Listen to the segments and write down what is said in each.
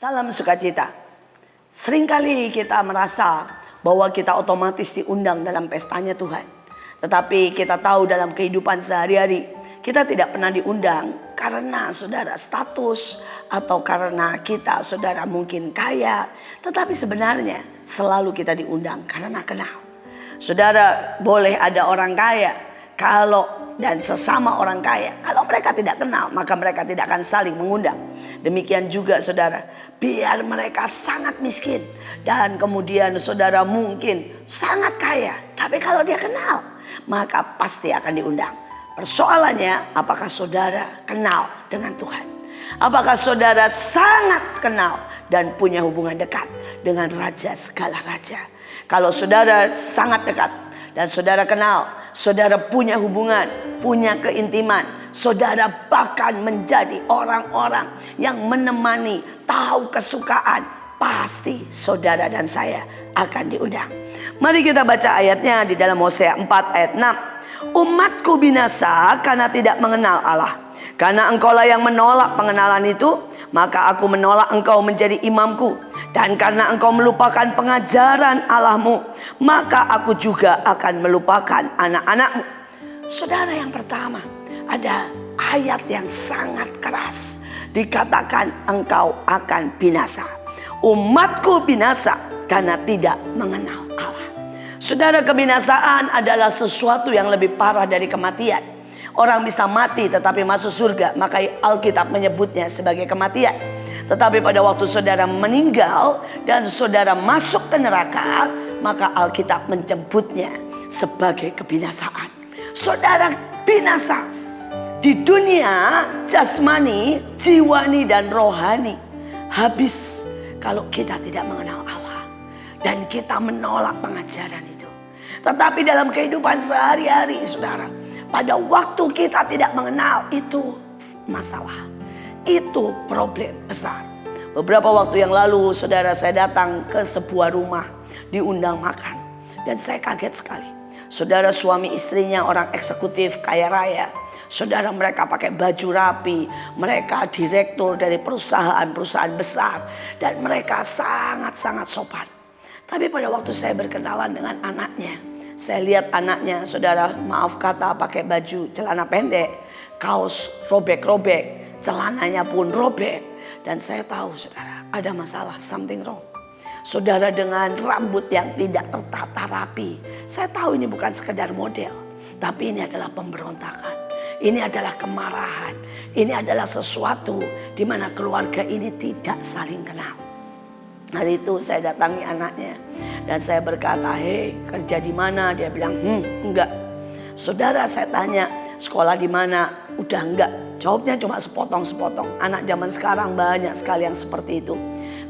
Salam sukacita. Seringkali kita merasa bahwa kita otomatis diundang dalam pestanya Tuhan. Tetapi kita tahu dalam kehidupan sehari-hari kita tidak pernah diundang karena saudara status atau karena kita saudara mungkin kaya. Tetapi sebenarnya selalu kita diundang karena kenal. Saudara, boleh ada orang kaya dan sesama orang kaya, kalau mereka tidak kenal maka mereka tidak akan saling mengundang. Demikian juga saudara, biar mereka sangat miskin dan kemudian saudara mungkin sangat kaya, tapi kalau dia kenal maka pasti akan diundang. Persoalannya, apakah saudara kenal dengan Tuhan? Apakah saudara sangat kenal dan punya hubungan dekat dengan Raja segala raja? Kalau saudara sangat dekat dan saudara kenal, saudara punya hubungan, punya keintiman, saudara bahkan menjadi orang-orang yang menemani, tahu kesukaan, pasti saudara dan saya akan diundang. Mari kita baca ayatnya di dalam Hosea 4 ayat 6. Umatku binasa karena tidak mengenal Allah. Karena engkaulah yang menolak pengenalan itu, maka aku menolak engkau menjadi imamku. Dan karena engkau melupakan pengajaran Allahmu, maka aku juga akan melupakan anak-anakmu. Saudara, yang pertama ada ayat yang sangat keras. Dikatakan engkau akan binasa. Umatku binasa karena tidak mengenal Allah. Saudara, kebinasaan adalah sesuatu yang lebih parah dari kematian. Orang bisa mati tetapi masuk surga, maka Alkitab menyebutnya sebagai kematian. Tetapi pada waktu saudara meninggal dan saudara masuk ke neraka, maka Alkitab menyebutnya sebagai kebinasaan. Saudara binasa di dunia jasmani, jiwani dan rohani. Habis kalau kita tidak mengenal Allah dan kita menolak pengajaran itu. Tetapi dalam kehidupan sehari-hari saudara, pada waktu kita tidak mengenal, itu masalah. Itu problem besar. Beberapa waktu yang lalu saudara, saya datang ke sebuah rumah, diundang makan. Dan saya kaget sekali. Saudara, suami istrinya orang eksekutif kaya raya. Saudara, mereka pakai baju rapi. Mereka direktur dari perusahaan-perusahaan besar. Dan mereka sangat-sangat sopan. Tapi pada waktu saya berkenalan dengan anaknya, saya lihat anaknya, saudara, maaf kata, pakai baju celana pendek, kaos robek-robek, celananya pun robek. Dan saya tahu saudara, ada masalah, something wrong. Saudara, dengan rambut yang tidak tertata rapi. Saya tahu ini bukan sekedar model, tapi ini adalah pemberontakan. Ini adalah kemarahan. Ini adalah sesuatu di mana keluarga ini tidak saling kenal. Hari itu saya datangi anaknya dan saya berkata, "Hei, kerja di mana?" Dia bilang, "Enggak." Saudara, saya tanya, "Sekolah di mana?" Udah enggak. Jawabnya cuma sepotong-sepotong. Anak zaman sekarang banyak sekali yang seperti itu.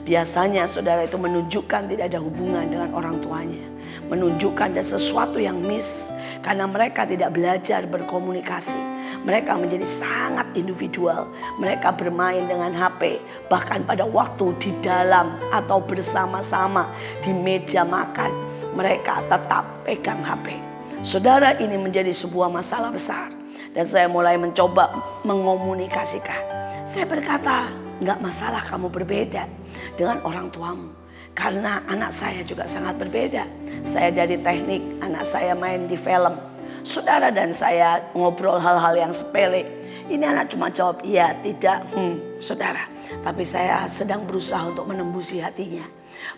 Biasanya saudara, itu menunjukkan tidak ada hubungan dengan orang tuanya. Menunjukkan ada sesuatu yang miss. Karena mereka tidak belajar berkomunikasi. Mereka menjadi sangat individual. Mereka bermain dengan HP. Bahkan pada waktu di dalam atau bersama-sama di meja makan, mereka tetap pegang HP. Saudara, ini menjadi sebuah masalah besar. Dan saya mulai mencoba mengomunikasikan. Saya berkata, enggak masalah kamu berbeda dengan orang tuamu. Karena anak saya juga sangat berbeda. Saya dari teknik, anak saya main di film. Saudara, dan saya ngobrol hal-hal yang sepele. Ini anak cuma jawab iya, tidak, saudara. Tapi saya sedang berusaha untuk menembusi hatinya.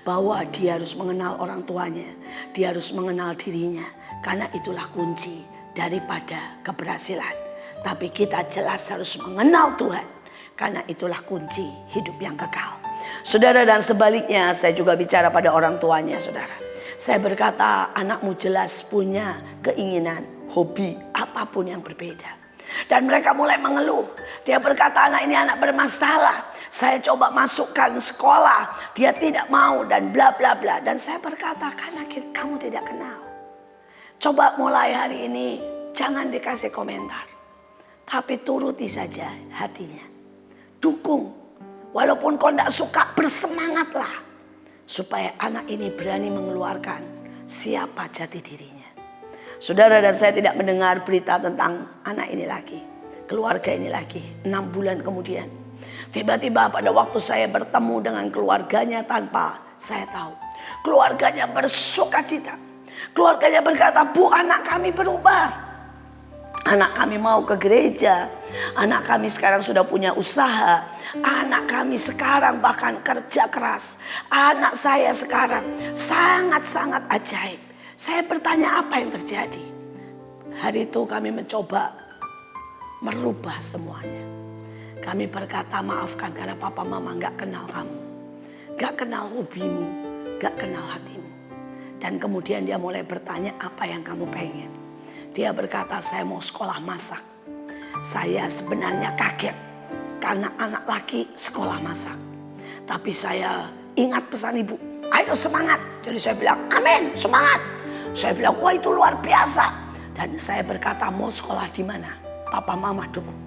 Bahwa dia harus mengenal orang tuanya. Dia harus mengenal dirinya. Karena itulah kunci daripada keberhasilan. Tapi kita jelas harus mengenal Tuhan. Karena itulah kunci hidup yang kekal. Saudara, dan sebaliknya saya juga bicara pada orang tuanya saudara. Saya berkata, anakmu jelas punya keinginan, hobi, apapun yang berbeda. Dan mereka mulai mengeluh. Dia berkata, anak ini anak bermasalah. Saya coba masukkan sekolah, dia tidak mau dan bla bla bla. Dan saya berkata, karena kamu tidak kenal. Coba mulai hari ini jangan dikasih komentar. Tapi turuti saja hatinya. Dukung. Walaupun kau tidak suka, bersemangatlah. Supaya anak ini berani mengeluarkan siapa jati dirinya. Saudara, dan saya tidak mendengar berita tentang anak ini lagi. Keluarga ini lagi. 6 bulan kemudian. Tiba-tiba pada waktu saya bertemu dengan keluarganya tanpa saya tahu, keluarganya bersukacita. Keluarganya berkata, "Bu, anak kami berubah. Anak kami mau ke gereja. Anak kami sekarang sudah punya usaha. Anak kami sekarang bahkan kerja keras. Anak saya sekarang sangat-sangat ajaib." Saya bertanya, apa yang terjadi? Hari itu kami mencoba merubah semuanya. Kami berkata, "Maafkan karena papa mama gak kenal kamu. Gak kenal hobimu, gak kenal hatimu." Dan kemudian dia mulai bertanya, "Apa yang kamu pengen?" Dia berkata, "Saya mau sekolah masak." Saya sebenarnya kaget karena anak laki sekolah masak. Tapi saya ingat pesan ibu, "Ayo semangat." Jadi saya bilang, "Amin, semangat." Saya bilang, "Wah, itu luar biasa." Dan saya berkata, "Mau sekolah di mana? Papa mama dukung."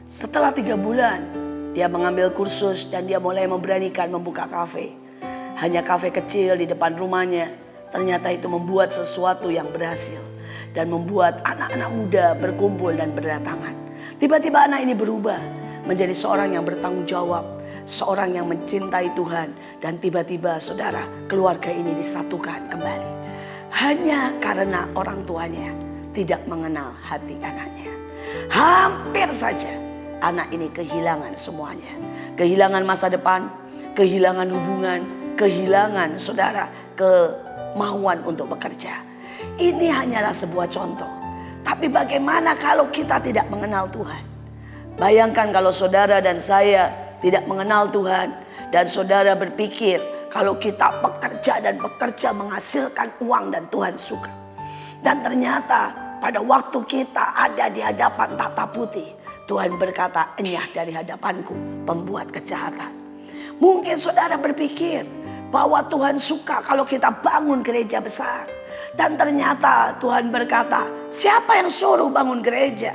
Setelah 3 bulan, dia mengambil kursus dan dia mulai memberanikan membuka kafe. Hanya kafe kecil di depan rumahnya. Ternyata itu membuat sesuatu yang berhasil. Dan membuat anak-anak muda berkumpul dan berdatangan. Tiba-tiba anak ini berubah menjadi seorang yang bertanggung jawab. Seorang yang mencintai Tuhan. Dan tiba-tiba saudara, keluarga ini disatukan kembali. Hanya karena orang tuanya tidak mengenal hati anaknya. Hampir saja anak ini kehilangan semuanya. Kehilangan masa depan, kehilangan hubungan, kehilangan saudara kemauan untuk bekerja. Ini hanyalah sebuah contoh. Tapi bagaimana kalau kita tidak mengenal Tuhan? Bayangkan kalau saudara dan saya tidak mengenal Tuhan. Dan saudara berpikir kalau kita bekerja dan bekerja menghasilkan uang dan Tuhan suka. Dan ternyata pada waktu kita ada di hadapan tata putih, Tuhan berkata, "Enyah dari hadapanku pembuat kejahatan." Mungkin saudara berpikir bahwa Tuhan suka kalau kita bangun gereja besar. Dan ternyata Tuhan berkata, "Siapa yang suruh bangun gereja?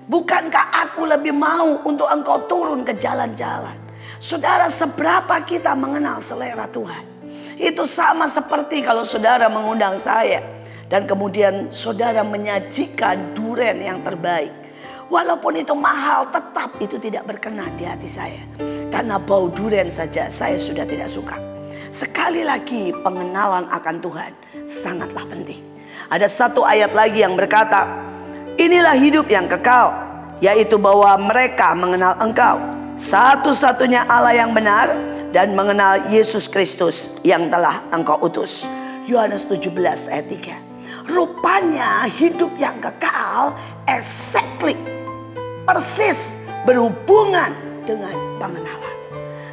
Bukankah aku lebih mau untuk engkau turun ke jalan-jalan?" Saudara, seberapa kita mengenal selera Tuhan? Itu sama seperti kalau saudara mengundang saya. Dan kemudian saudara menyajikan durian yang terbaik. Walaupun itu mahal, tetap itu tidak berkenan di hati saya. Karena bau durian saja saya sudah tidak suka. Sekali lagi pengenalan akan Tuhan sangatlah penting. Ada satu ayat lagi yang berkata, "Inilah hidup yang kekal, yaitu bahwa mereka mengenal Engkau, satu-satunya Allah yang benar, dan mengenal Yesus Kristus yang telah Engkau utus." Yohanes 17 ayat 3. Rupanya hidup yang kekal exactly, persis berhubungan dengan pengenalan.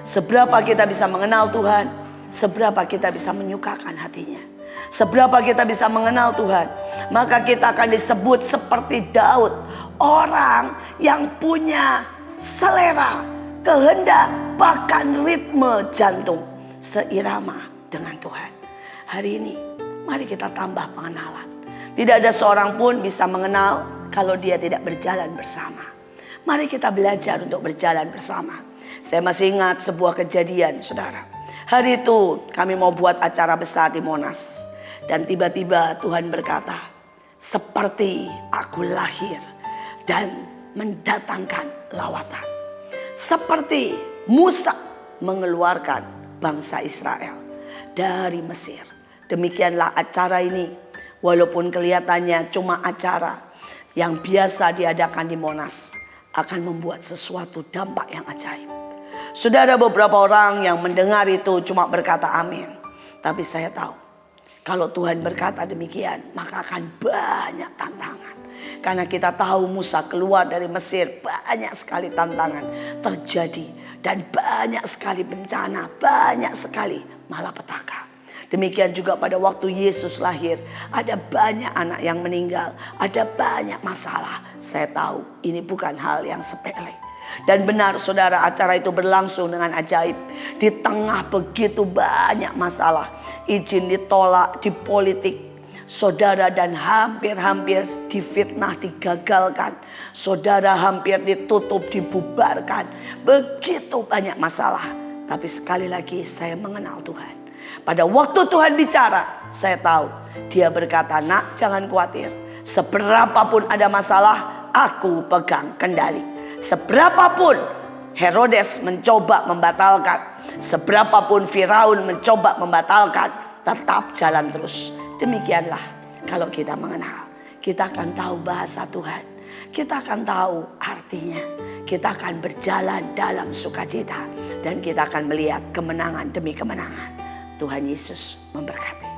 Seberapa kita bisa mengenal Tuhan, seberapa kita bisa menyukakan hatinya. Seberapa kita bisa mengenal Tuhan, maka kita akan disebut seperti Daud. Orang yang punya selera, kehendak, bahkan ritme jantung seirama dengan Tuhan. Hari ini mari kita tambah pengenalan. Tidak ada seorang pun bisa mengenal kalau dia tidak berjalan bersama. Mari kita belajar untuk berjalan bersama. Saya masih ingat sebuah kejadian, saudara. Hari itu kami mau buat acara besar di Monas. Dan tiba-tiba Tuhan berkata, "Seperti aku lahir dan mendatangkan lawatan. Seperti Musa mengeluarkan bangsa Israel dari Mesir. Demikianlah acara ini. Walaupun kelihatannya cuma acara yang biasa diadakan di Monas, akan membuat sesuatu dampak yang ajaib." Saudara, beberapa orang yang mendengar itu cuma berkata amin. Tapi saya tahu, kalau Tuhan berkata demikian, maka akan banyak tantangan. Karena kita tahu Musa keluar dari Mesir, banyak sekali tantangan terjadi. Dan banyak sekali bencana, banyak sekali malapetaka. Demikian juga pada waktu Yesus lahir, ada banyak anak yang meninggal, ada banyak masalah. Saya tahu ini bukan hal yang sepele. Dan benar saudara, acara itu berlangsung dengan ajaib. Di tengah begitu banyak masalah, izin ditolak di politik, saudara, dan hampir-hampir difitnah, digagalkan. Saudara, hampir ditutup, dibubarkan. Begitu banyak masalah. Tapi sekali lagi saya mengenal Tuhan. Pada waktu Tuhan bicara, saya tahu Dia berkata, "Nak, jangan khawatir. Seberapapun ada masalah, aku pegang kendali. Seberapapun Herodes mencoba membatalkan, seberapapun Firaun mencoba membatalkan, tetap jalan terus. Demikianlah kalau kita mengenal, kita akan tahu bahasa Tuhan, kita akan tahu artinya, kita akan berjalan dalam sukacita, dan kita akan melihat kemenangan demi kemenangan. Tuhan Yesus memberkati.